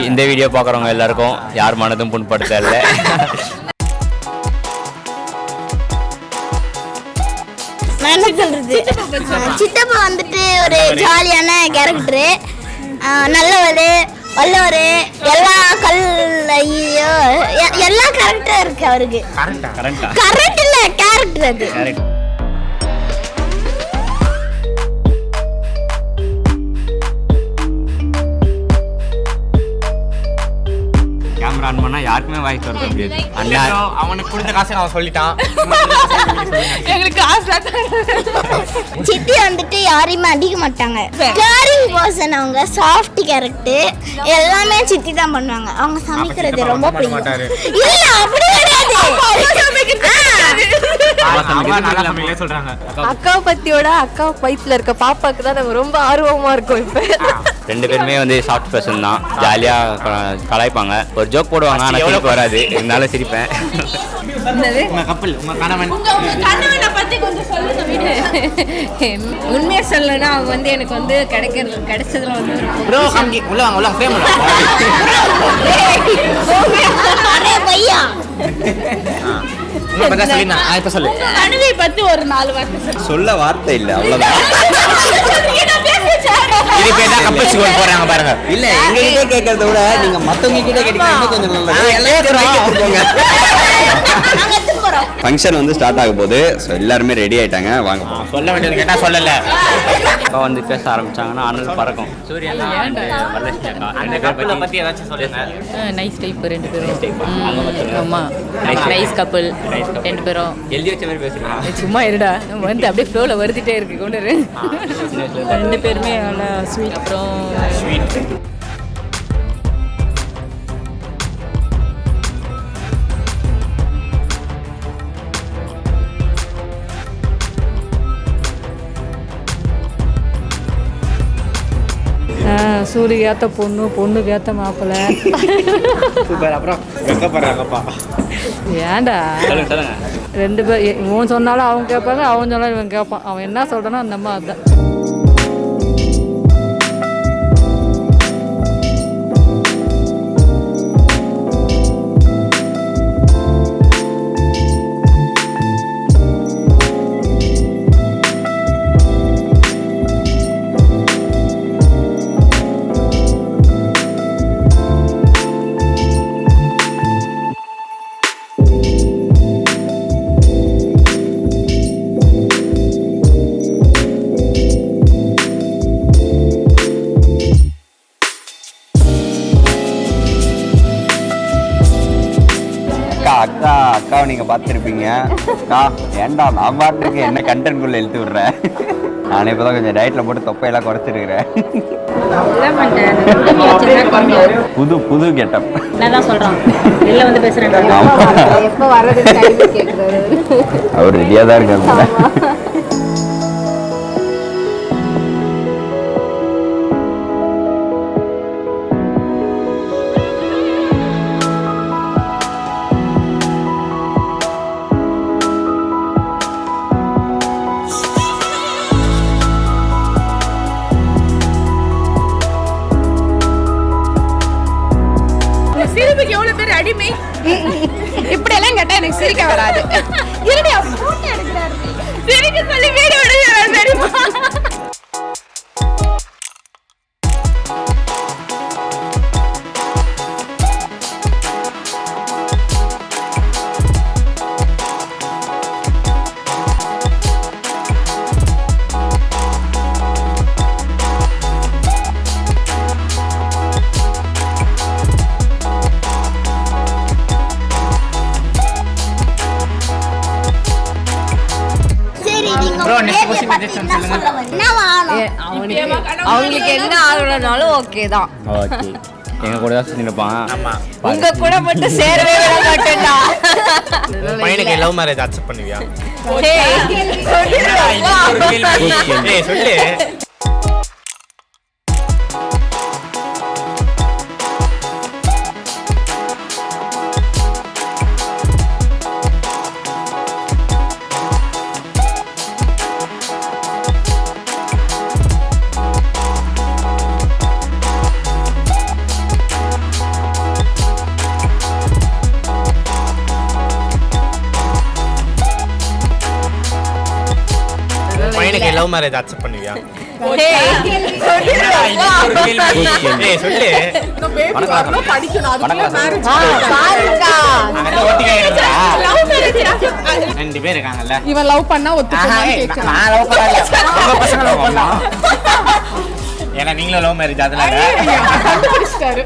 இந்த வீடியோ பார்க்குறவங்க எல்லாருக்கும் யார் மனதும் புண்படுத்த இல்லை. என்ன சொல்றது, சித்தப்பா வந்துட்டு ஒரு ஜாலியான கேரக்டரு, நல்லவர், வல்லவர், எல்லா எல்லா கேரக்டரும் இருக்கு அவருக்கு. கரெக்ட் இல்ல, கேரக்டர் அது. கேமரா ஆன் பண்ணா யாருக்குமே வாய்ஸ் வர முடியாது. அண்ணா அவனுக்கு கொடுத்த காசை அவன் சொல்லிட்டான். எங்களுக்கு காசு சித்தி வந்துட்டு யாரையுமே அடிக்க மாட்டாங்க. கேரிங் பர்சன், அவங்க சாஃப்ட் கேரக்டர், எல்லாமே சித்தி தான் பண்ணுவாங்க. அவங்க சமைக்கிறது ரொம்ப பிடிக்கும். இல்ல அப்படி சொல்றாங்க. அக்காவை பத்தியோட அக்கா வயித்துல இருக்க பாப்பாக்கு தான் நம்ம ரொம்ப ஆர்வமா இருக்கும். இப்ப ரெண்டு பேருமே வந்து சாஃப்ட் பர்சன் தான், ஜாலியா கலாய்ப்பாங்க. ஒரு ஜோக் போடுவாங்க, ஆனால் எவ்வளோ வராது, இருந்தாலும் சிரிப்பேன். கணவனை பத்தி கொஞ்சம் சொல்லுங்க. உண்மையா சொல்லணும்னா அவங்க வந்து எனக்கு வந்து கிடைச்சதுல வந்து கனவை பத்தி ஒரு 4 வார்த்தை சொல்ல வார்த்தை இல்லை, அவ்வளோதான். போறாங்க பாருங்க. இல்ல எங்க கிட்ட கேட்கறத விட நீங்க மத்தவங்க கிட்ட கேட்டீங்கன்னா கொஞ்சம் ஃபங்க்ஷன் வந்து ஸ்டார்ட் ஆக போகுது. ஸோ எல்லாருமே ரெடி ஆயிட்டாங்க, வாங்க. சொல்ல வேண்டியது கேட்டா சொல்லல. அக்கா வந்து பேச ஆரம்பிச்சாங்கன்னா அண்ணன் பறக்கும். சூர்யா வரலட்சுமி அக்கா ரெண்டு பேரை பத்தி ஏதாச்சும் சொல்லுங்க. நைஸ் டைப் ரெண்டு பேரும். ஆமா, நைஸ் கப்பல் ரெண்டு பேரும். எழுதி வச்ச மாதிரி பேசுறீங்க. சும்மா இருடா, நம்ம வந்து அப்படியே ஃப்ளோல வருதுட்டே இருக்கு. கொண்டு ரெண்டு பேருமே நல்லா ஸ்வீட். அப்புறம் ஸ்வீட் சூரியக்கு ஏற்ற பொண்ணு, பொண்ணுக்கு ஏற்ற மாப்பிள்ளை. சூப்பர். அப்புறம் வெக்கப்படுறாங்கப்பா. ஏன்டா சொல்லுங்க. ரெண்டு பேர் இவன் சொன்னாலும் அவங்க கேட்பாங்க, அவன் சொன்னாலும் இவன் கேட்பான். அவன் என்ன சொல்றானோ அந்த அம்மா அதுதான். அக்காவை நீங்க பார்த்துருப்பீங்க. அக்கா ஏன்டா நான் பாட்டுக்கு என்ன கண்டென்ட் குள்ள இழுத்து விடுறேன். நானே இப்போதான் கொஞ்சம் டயட்ல போட்டு தொப்பையெல்லாம் குறைச்சிருக்கிறேன். புது கெட்டப் அவர் ரெடியா தான் இருக்காங்க. சிரிப்புக்கு எவ்வளவு பேர் அடிமை. இப்படி எல்லாம் கேட்டா எனக்கு சிரிக்க வராது. சிரிக்க சொல்லி வீடு விடுகிறார் தெரியுமா? அவங்களுக்கு என்ன ஆகணும்னாலும் ஓகே தான். ஓகே, எங்க கூட தான் நினைப்பான். உங்க கூட மட்டும் சேரவே விட மாட்டேன்டா. பையனுக்கு லவ் மேரேஜ் அக்செப்ட் பண்ணுவியா? சொல்லு. பையனுக்கு லவ் மேரேஜ் அக்செப்ட் பண்ணுவியா சொல்லு ரெண்டு பேர் இருக்காங்கல்ல இவன் லவ் பண்ணா நான் லவ் பண்ணல உங்க பசங்க லவ் பண்ணலாம் ஏன்னா நீங்களும் லவ் மேரேஜ் அதனால கண்டுபிடிச்சிட்டாரு.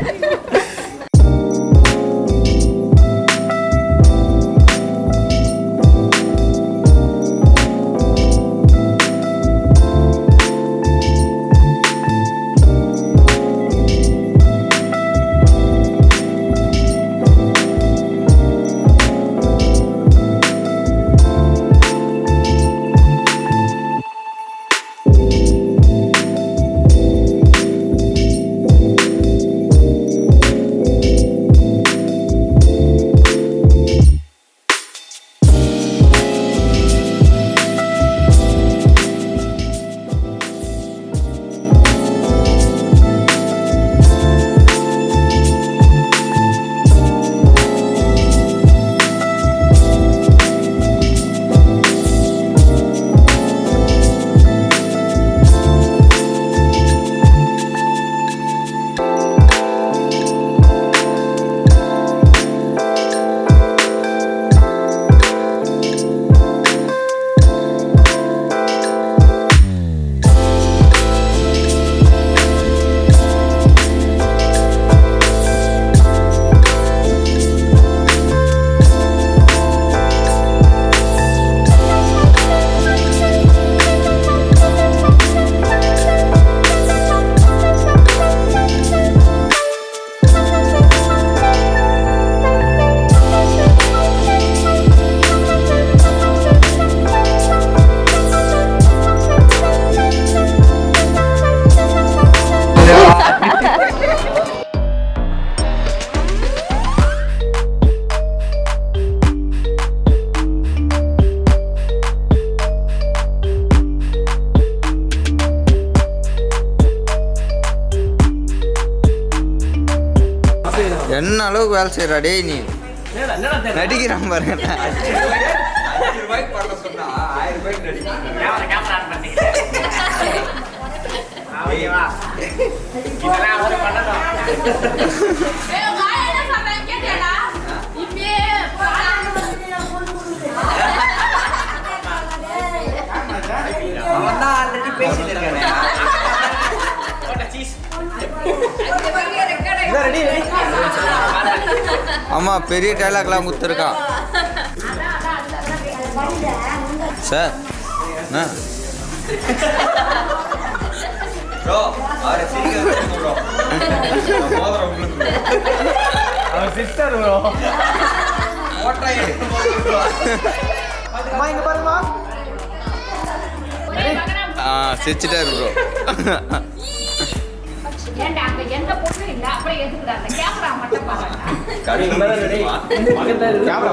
என்ன அளவுக்கு வேலை செய்யறா டேய் நீ நடிக்கிறான் பாருங்க ஆமா பெரிய டைலாக்லாம் குத்துருக்கான் சார் சிரிச்சிட்டாரு ப்ரோ ஏன்டா அங்க எந்த பொண்ணு இல்ல அப்புறம் எதுக்குடா அந்த கேமரா மட்டும் பாருங்க கேமரா